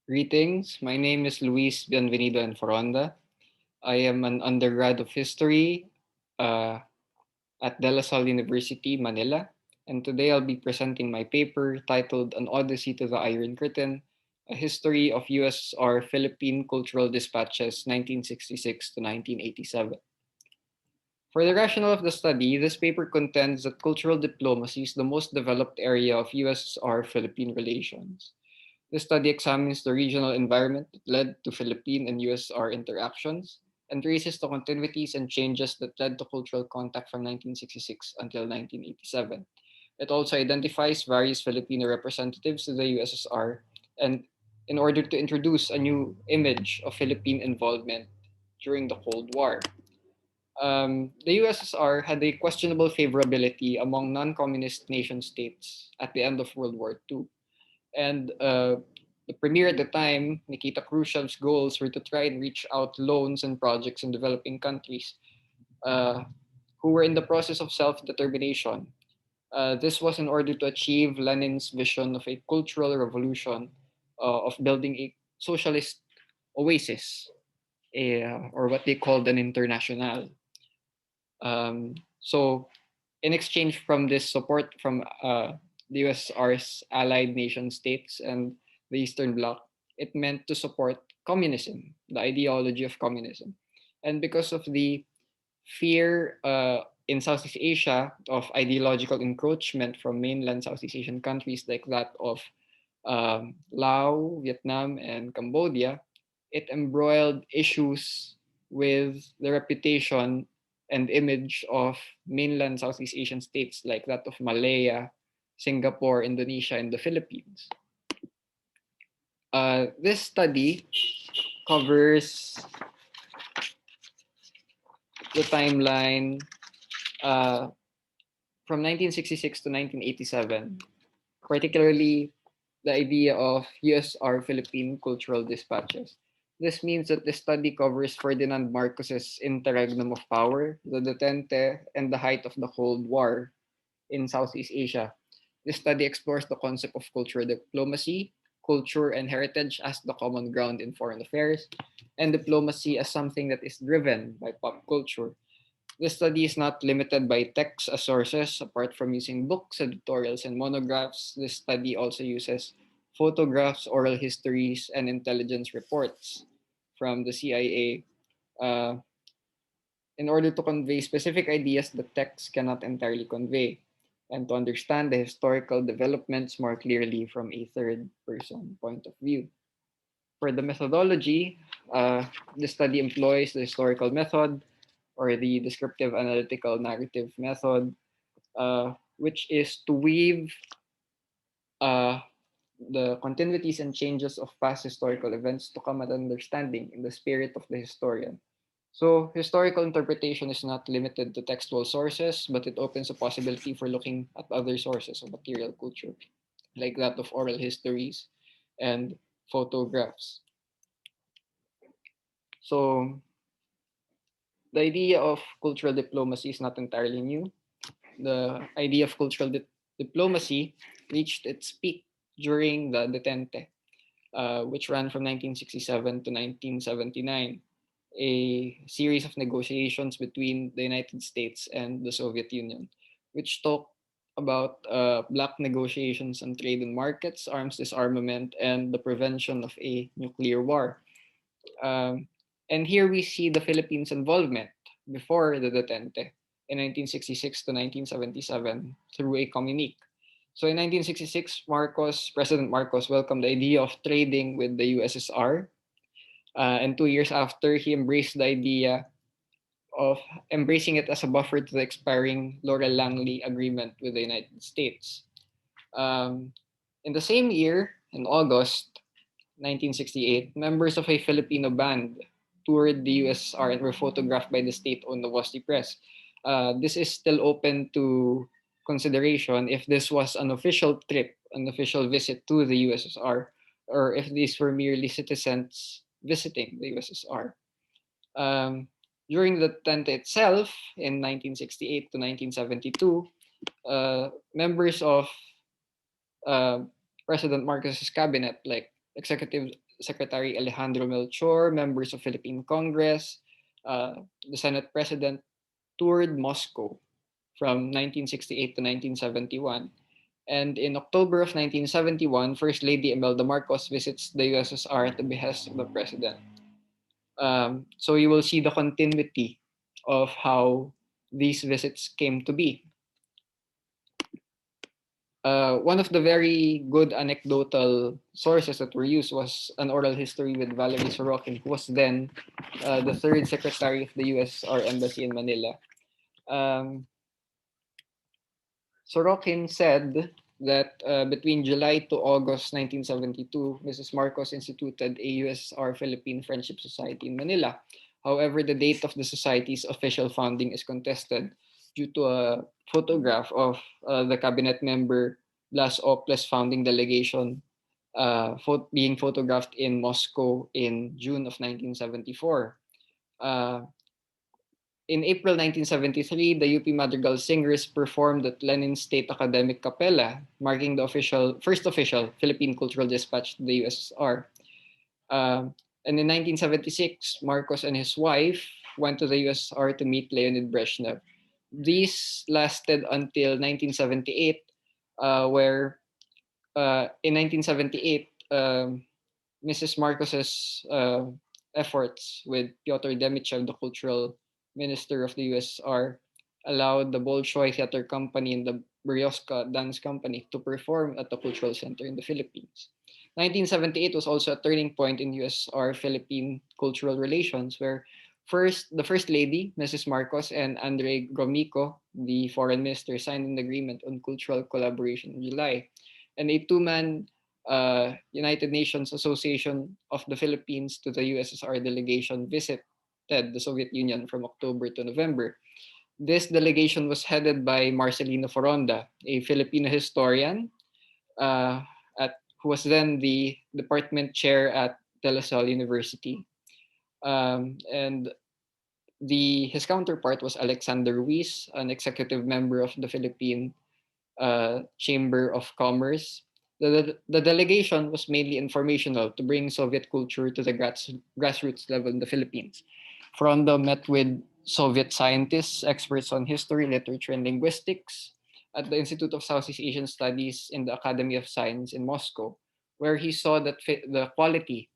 Greetings. My name is Luis Bienvenido and Foronda. I am an undergrad of history uh, at De La Salle University, Manila. And today I'll be presenting my paper titled An Odyssey to the Iron Curtain, A History of USSR-Philippine Cultural Dispatches 1966 to 1987. For the rationale of the study, this paper contends that cultural diplomacy is the most developed area of USSR-Philippine relations. The study examines the regional environment that led to Philippine and USSR interactions and traces the continuities and changes that led to cultural contact from 1966 until 1987. It also identifies various Filipino representatives to the USSR and in order to introduce a new image of Philippine involvement during the Cold War. The USSR had a questionable favorability among non-communist nation states at the end of World War II. And the premier at the time, Nikita Khrushchev's goals were to try and reach out loans and projects in developing countries uh, who were in the process of self-determination. This was in order to achieve Lenin's vision of a cultural revolution of building a socialist oasis, or what they called an international. So, in exchange from this support from the USSR's allied nation states and the Eastern Bloc, it meant to support communism, the ideology of communism. And because of the fear in Southeast Asia of ideological encroachment from mainland Southeast Asian countries like that of Laos, Vietnam, and Cambodia, it embroiled issues with the reputation and image of mainland Southeast Asian states like that of Malaya, Singapore, Indonesia, and the Philippines. This study covers the timeline uh, from 1966 to 1987, particularly the idea of USSR-Philippine cultural dispatches. This means that the study covers Ferdinand Marcos's interregnum of power, the detente, and the height of the Cold War in Southeast Asia. This study explores the concept of cultural diplomacy, culture and heritage as the common ground in foreign affairs, and diplomacy as something that is driven by pop culture. This study is not limited by texts as sources. Apart from using books, editorials, and monographs, this study also uses photographs, oral histories, and intelligence reports from the CIA uh, in order to convey specific ideas that text cannot entirely convey, and to understand the historical developments more clearly from a third person point of view. For the methodology, the study employs the historical method or the descriptive analytical narrative method, which is to weave uh, the continuities and changes of past historical events to come at understanding in the spirit of the historian. So, historical interpretation is not limited to textual sources, but it opens a possibility for looking at other sources of material culture, like that of oral histories and photographs. So, the idea of cultural diplomacy is not entirely new. The idea of cultural diplomacy reached its peak during the Detente, which ran from 1967 to 1979, a series of negotiations between the United States and the Soviet Union, which talked about bloc negotiations on trade and markets, arms disarmament, and the prevention of a nuclear war. Um, and here we see the Philippines' involvement before the Detente in 1966 to 1977 through a communique. So in 1966, President Marcos welcomed the idea of trading with the USSR. And 2 years after, he embraced the idea of embracing it as a buffer to the expiring Laurel-Langley Agreement with the United States. Um, in the same year, in August 1968, members of a Filipino band toured the USSR and were photographed by the state-owned Novosti Press. This is still open to consideration if this was an official trip, an official visit to the USSR, or if these were merely citizens visiting the USSR. Um, During the tent itself, in 1968 to 1972, members of uh, President Marcos's cabinet, like Executive Secretary Alejandro Melchor, members of Philippine Congress, the Senate President toured Moscow from 1968 to 1971. And in October of 1971, First Lady Imelda Marcos visits the USSR at the behest of the President. So you will see the continuity of how these visits came to be. One of the very good anecdotal sources that were used was an oral history with Valerie Sorokin, who was then the third secretary of the USSR Embassy in Manila. Um, Sorokin said that between July to August 1972, Mrs. Marcos instituted a USSR-Philippine Friendship Society in Manila. However, the date of the society's official founding is contested due to a photograph of the cabinet member Blas Ople's founding delegation being photographed in Moscow in June of 1974. Uh, in April 1973, the UP Madrigal Singers performed at Lenin State Academic Capella, marking the first official Philippine cultural dispatch to the USSR. And in 1976, Marcos and his wife went to the USSR to meet Leonid Brezhnev. These lasted until 1978, where in 1978, Mrs. Marcos's efforts with Pyotr Demichev, the cultural minister of the USSR, allowed the Bolshoi Theater Company and the Beryoska Dance Company to perform at the Cultural Center in the Philippines. 1978 was also a turning point in USSR-Philippine cultural relations, where the First Lady, Mrs. Marcos, and Andrei Gromyko, the foreign minister, signed an agreement on cultural collaboration in July. And a two-man United Nations Association of the Philippines to the USSR delegation visited the Soviet Union from October to November. This delegation was headed by Marcelino Foronda, a Filipino historian uh, who was then the department chair at De La Salle University. And his counterpart was Alexander Ruiz, an executive member of the Philippine Chamber of Commerce. The delegation was mainly informational to bring Soviet culture to the grassroots level in the Philippines. Foronda met with Soviet scientists, experts on history, literature, and linguistics at the Institute of Southeast Asian Studies in the Academy of Science in Moscow, where he saw that the quality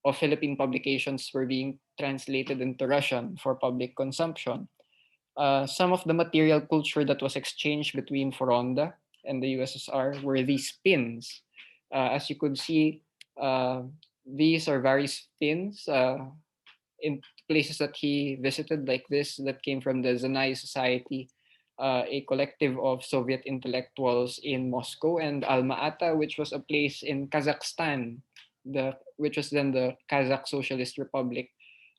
of Philippine publications were being translated into Russian for public consumption. Some of the material culture that was exchanged between Foronda and the USSR were these pins. As you could see, uh, these are various pins in places that he visited, like this, that came from the Zanai Society, a collective of Soviet intellectuals in Moscow, and Alma-Ata, which was a place in Kazakhstan, which was then the Kazakh Socialist Republic,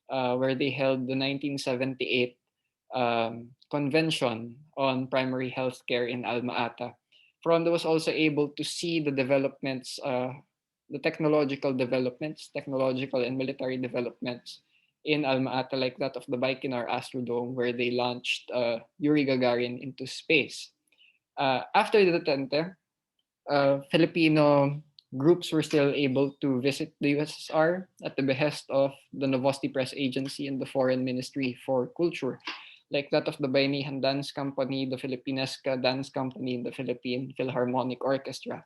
where they held the 1978 convention on primary health care in Alma-Ata. Foronda was also able to see the developments, the technological and military developments in Alma-Ata, like that of the Baikonur Astrodome, where they launched Yuri Gagarin into space. After the detente, Filipino groups were still able to visit the USSR at the behest of the Novosti Press Agency and the Foreign Ministry for Culture, like that of the Bayanihan Dance Company, the Filipinesca Dance Company, and the Philippine Philharmonic Orchestra.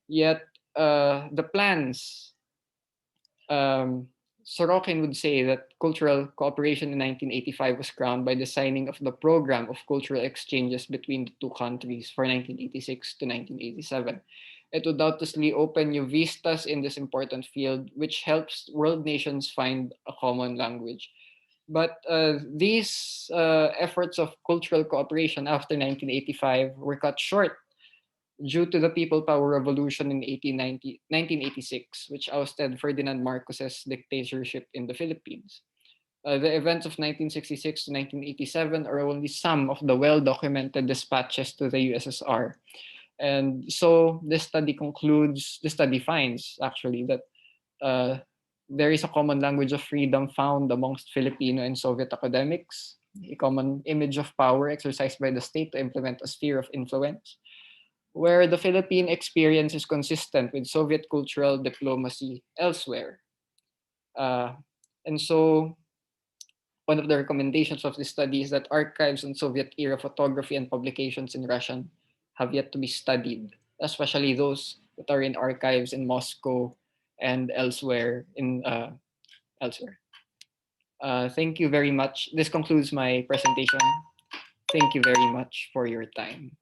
Yet the plans, um, Sorokin would say that cultural cooperation in 1985 was crowned by the signing of the program of cultural exchanges between the two countries for 1986 to 1987. It would doubtlessly open new vistas in this important field, which helps world nations find a common language. But these efforts of cultural cooperation after 1985 were cut short due to the People Power Revolution in 1986, which ousted Ferdinand Marcos's dictatorship in the Philippines. The events of 1966 to 1987 are only some of the well-documented dispatches to the USSR. And so this study finds actually that uh, there is a common language of freedom found amongst Filipino and Soviet academics, a common image of power exercised by the state to implement a sphere of influence, where the Philippine experience is consistent with Soviet cultural diplomacy elsewhere. Uh, and so, one of the recommendations of this study is that archives on Soviet era photography and publications in Russian have yet to be studied, especially those that are in archives in Moscow and elsewhere. Thank you very much. This concludes my presentation. Thank you very much for your time.